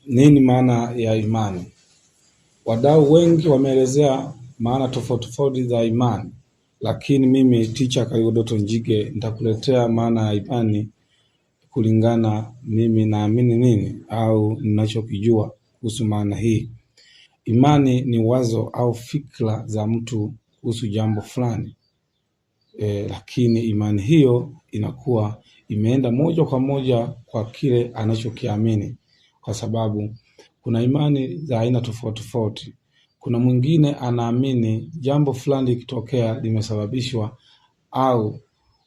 Nini maana ya imani? Wadau wengi wameelezea maana tofauti tofauti za imani, lakini mimi Teacher Karigo Doto Njige nitakuletea maana ya imani kulingana mimi naamini nini au ninachokijua kuhusu maana hii. Imani ni wazo au fikra za mtu kuhusu jambo fulani. Lakini imani hiyo inakuwa imeenda moja kwa moja kwa kile anachokiamini, kwa sababu kuna imani za aina tofauti tofauti. Kuna mwingine anaamini jambo fulani likitokea limesababishwa au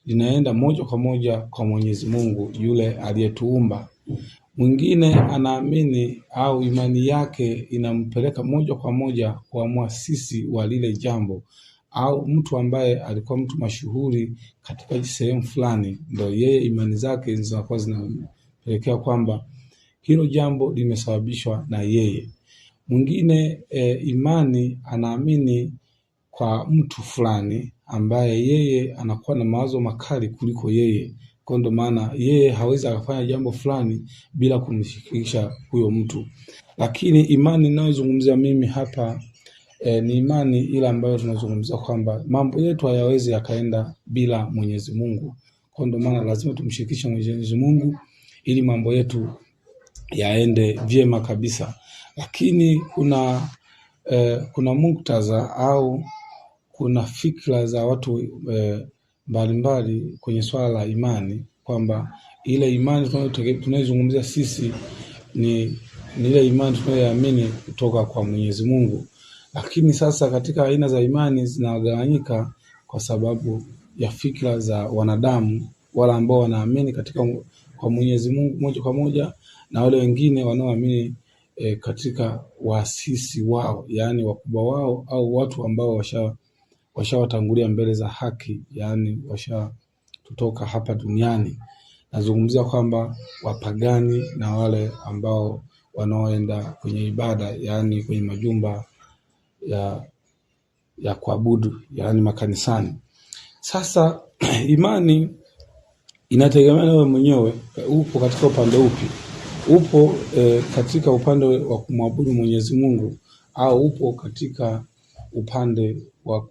linaenda moja kwa moja kwa Mwenyezi Mungu yule aliyetuumba. Mwingine anaamini au imani yake inampeleka moja kwa moja kwa muasisi wa lile jambo au mtu ambaye alikuwa mtu mashuhuri katika sehemu fulani, ndio yeye imani zake zinakuwa zinapelekea kwamba hilo jambo limesababishwa na yeye. Mwingine imani anaamini kwa mtu fulani ambaye yeye anakuwa na mawazo makali kuliko yeye, kwa ndio maana yeye hawezi akafanya jambo fulani bila kumshirikisha huyo mtu. Lakini imani ninayozungumzia mimi hapa ni imani ile ambayo tunazungumzia kwamba mambo yetu hayawezi yakaenda bila Mwenyezi Mungu. Kwa ndio maana lazima tumshirikishe Mwenyezi Mungu ili mambo yetu yaende vyema kabisa. Lakini kuna muktadha au kuna fikra za watu mbalimbali kwenye swala la imani, kwamba ile imani tunayozungumzia sisi ni ile imani tunayoamini kutoka kwa Mwenyezi Mungu. Lakini sasa katika aina za imani zinagawanyika kwa sababu ya fikra za wanadamu, wala ambao wanaamini katika kwa Mwenyezi Mungu moja kwa moja, na wale wengine wanaoamini katika waasisi wao, yani wakubwa wao au watu ambao washawatangulia mbele za haki, yani tutoka hapa duniani. Nazungumzia kwamba wapagani na wale ambao wanaoenda kwenye ibada, yani kwenye majumba ya kuabudu, yani makanisani. Sasa imani inategemea wewe mwenyewe upo katika upande upi. Upo katika upande wa kumwabudu Mwenyezi Mungu au upo katika upande wa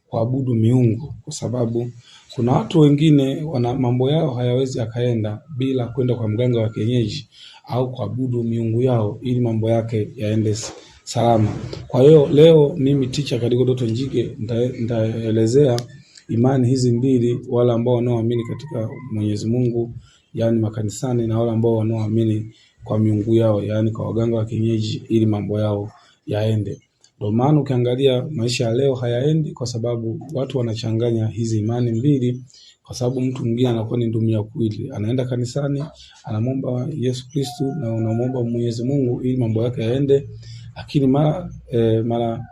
kuabudu miungu, kwa sababu kuna watu wengine wana mambo yao hayawezi yakaenda bila kwenda kwa mganga wa kienyeji au kuabudu miungu yao ili mambo yake yaende salama. Kwa hiyo leo mimi Teacher Karigo Doto Njige nitaelezea imani hizi mbili, wale ambao wanaoamini katika Mwenyezi Mungu yani makanisani, na wale ambao wanaoamini kwa miungu yao yani kwa waganga wa kienyeji ili mambo yao yaende. Ndio maana ukiangalia maisha ya leo hayaendi kwa sababu watu wanachanganya hizi imani mbili, kwa sababu mtu mwingine anakuwa ni ndumia kuili, anaenda kanisani anamwomba Yesu Kristo na anamwomba Mwenyezi Mungu ili mambo yake yaende, lakini mara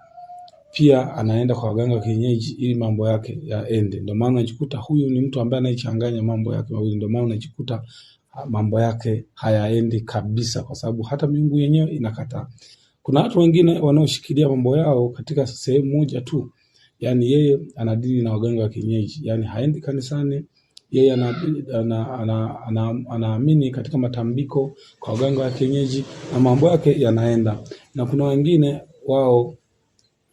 pia anaenda kwa waganga wa kienyeji ili mambo yake yaende. Ndio maana unajikuta huyu ni mtu ambaye anaichanganya mambo yake mawili. Ndio maana unajikuta mambo yake hayaendi kabisa, kwa sababu hata miungu yenyewe inakataa. Kuna watu wengine wanaoshikilia mambo yao katika sehemu moja tu, yani yeye anadili na waganga wa kienyeji, yani haendi kanisani, yeye anaamini katika matambiko kwa waganga wa kienyeji na mambo yake yanaenda. Na kuna wengine wao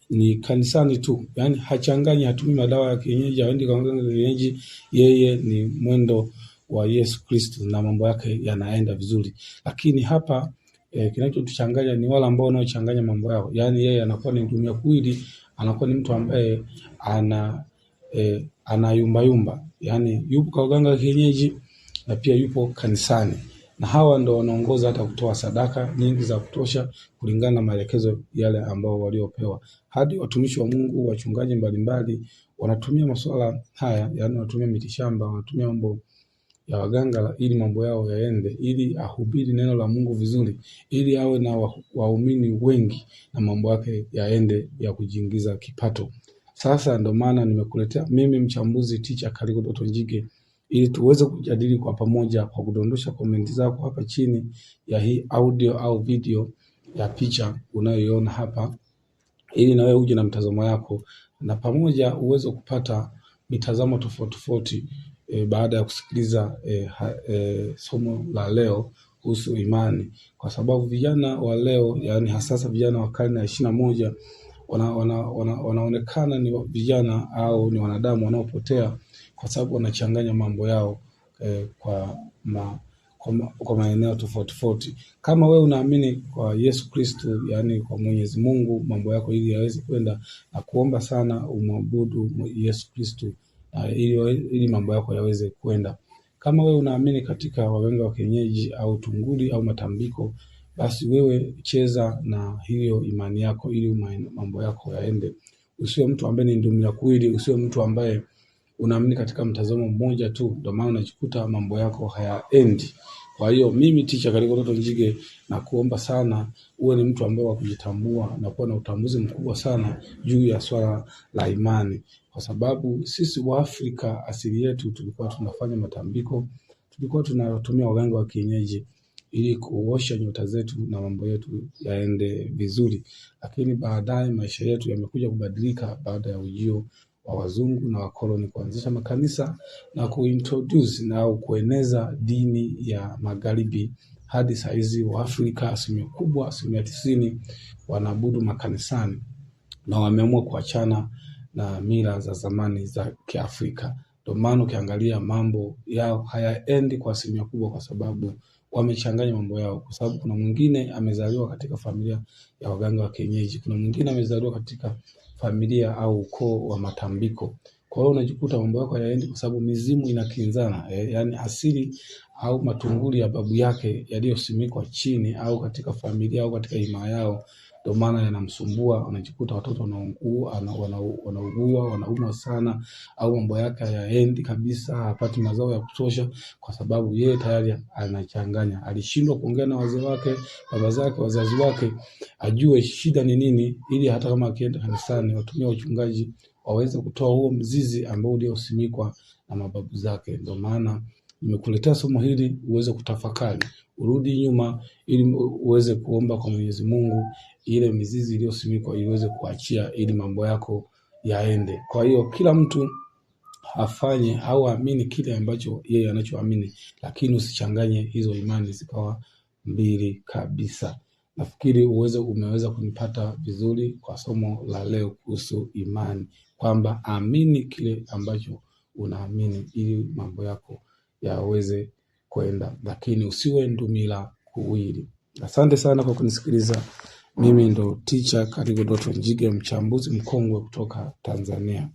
ni kanisani tu, yani hachanganyi, hatumii madawa ya kienyeji, haendi kwa waganga wa kienyeji, yeye ni mwendo wa Yesu Kristo na mambo yake yanaenda vizuri. Lakini hapa kinachotuchanganya ni wale ambao wanaochanganya mambo yao, yani yeye anakuwa ni dunia kuili, anakuwa ni mtu ambaye ana yumba, yani yupo kwa waganga wa kienyeji na pia yupo kanisani, na hawa ndio wanaongoza hata kutoa sadaka nyingi za kutosha kulingana na maelekezo yale ambao waliopewa. Hadi watumishi wa Mungu, wachungaji mbalimbali wanatumia masuala haya, yani wanatumia mitishamba, wanatumia mambo ya waganga ili mambo yao yaende, ili ahubiri neno la Mungu vizuri, ili awe na waumini wengi na mambo yake yaende ya kujiingiza kipato. Sasa ndio maana nimekuletea mimi mchambuzi Teacher Karigo Doto Njige ili tuweze kujadili kwa pamoja kwa kudondosha komenti zako hapa chini ya hii audio au video ya picha unayoiona hapa, ili na wewe uje na mtazamo yako na pamoja uweze kupata mitazamo tofauti tofauti baada ya kusikiliza somo la leo kuhusu imani, kwa sababu vijana wa leo, yani hasasa vijana wa karne ya 21 wanaonekana ni vijana au ni wanadamu wanaopotea kwa sababu wanachanganya mambo yao kwa maeneo tofauti tofauti. Kama wewe unaamini kwa Yesu Kristo, yani kwa Mwenyezi Mungu, mambo yako ili yaweze kwenda, na kuomba sana umwabudu Yesu Kristo ili mambo yako yaweze kwenda. Kama wewe unaamini katika waganga wa kienyeji au tunguli au matambiko, basi wewe cheza na hiyo imani yako ili mambo yako yaende. Usiwe mtu ambaye ni ndumila kuwili, usiwe mtu ambaye unaamini katika mtazamo mmoja tu, ndio maana unajikuta mambo yako hayaendi. Kwa hiyo mimi Teacher Kaliko Njige na kuomba sana uwe ni mtu ambaye wa kujitambua na kuwa na utambuzi mkubwa sana juu ya swala la imani, kwa sababu sisi wa Afrika asili yetu tulikuwa tunafanya matambiko, tulikuwa tunatumia waganga wa kienyeji ili kuosha nyota zetu na mambo yetu yaende vizuri. Lakini baadaye maisha yetu yamekuja kubadilika baada ya ujio wa wazungu na wakoloni kuanzisha makanisa na kuintroduce na kueneza dini ya magharibi. Hadi saizi wa Afrika asilimia kubwa, 90% wanaabudu makanisani na wameamua kuachana na mila za zamani za Kiafrika. Ndio maana ukiangalia mambo yao hayaendi kwa asilimia kubwa, kwa sababu wamechanganya mambo yao. Kwa sababu kuna mwingine amezaliwa katika familia ya waganga wa kienyeji, kuna mwingine amezaliwa katika familia au ukoo wa matambiko. Kwa hiyo unajikuta mambo yako hayaendi kwa sababu mizimu inakinzana, yani asili au matunguli ya babu yake yaliyosimikwa chini au katika familia au katika himaya yao, ndio maana yanamsumbua. Unajikuta watoto wanaugua, wanaumwa sana, au mambo yake hayaendi kabisa, hapati mazao ya kutosha, kwa sababu yeye tayari anachanganya. Alishindwa kuongea na wazee wake, baba zake, wazazi wake, ajue shida ni nini, ili hata kama akienda kanisani watumia uchungaji waweze kutoa huo mzizi ambao uliosimikwa na mababu zake. Ndio maana nimekuletea somo hili uweze kutafakari, urudi nyuma ili uweze kuomba kwa Mwenyezi Mungu ile mizizi iliyosimikwa iweze kuachia ili mambo yako yaende. Kwa hiyo kila mtu afanye au amini kile ambacho yeye anachoamini, lakini usichanganye hizo imani zikawa mbili kabisa. Nafikiri umeweza kunipata vizuri kwa somo la leo kuhusu imani, kwamba amini kile ambacho unaamini ili mambo yako yaweze kwenda, lakini usiwe ndumila kuwili. Asante sana kwa kunisikiliza. Mimi ndo Teacher Kaliko Njige, mchambuzi mkongwe kutoka Tanzania.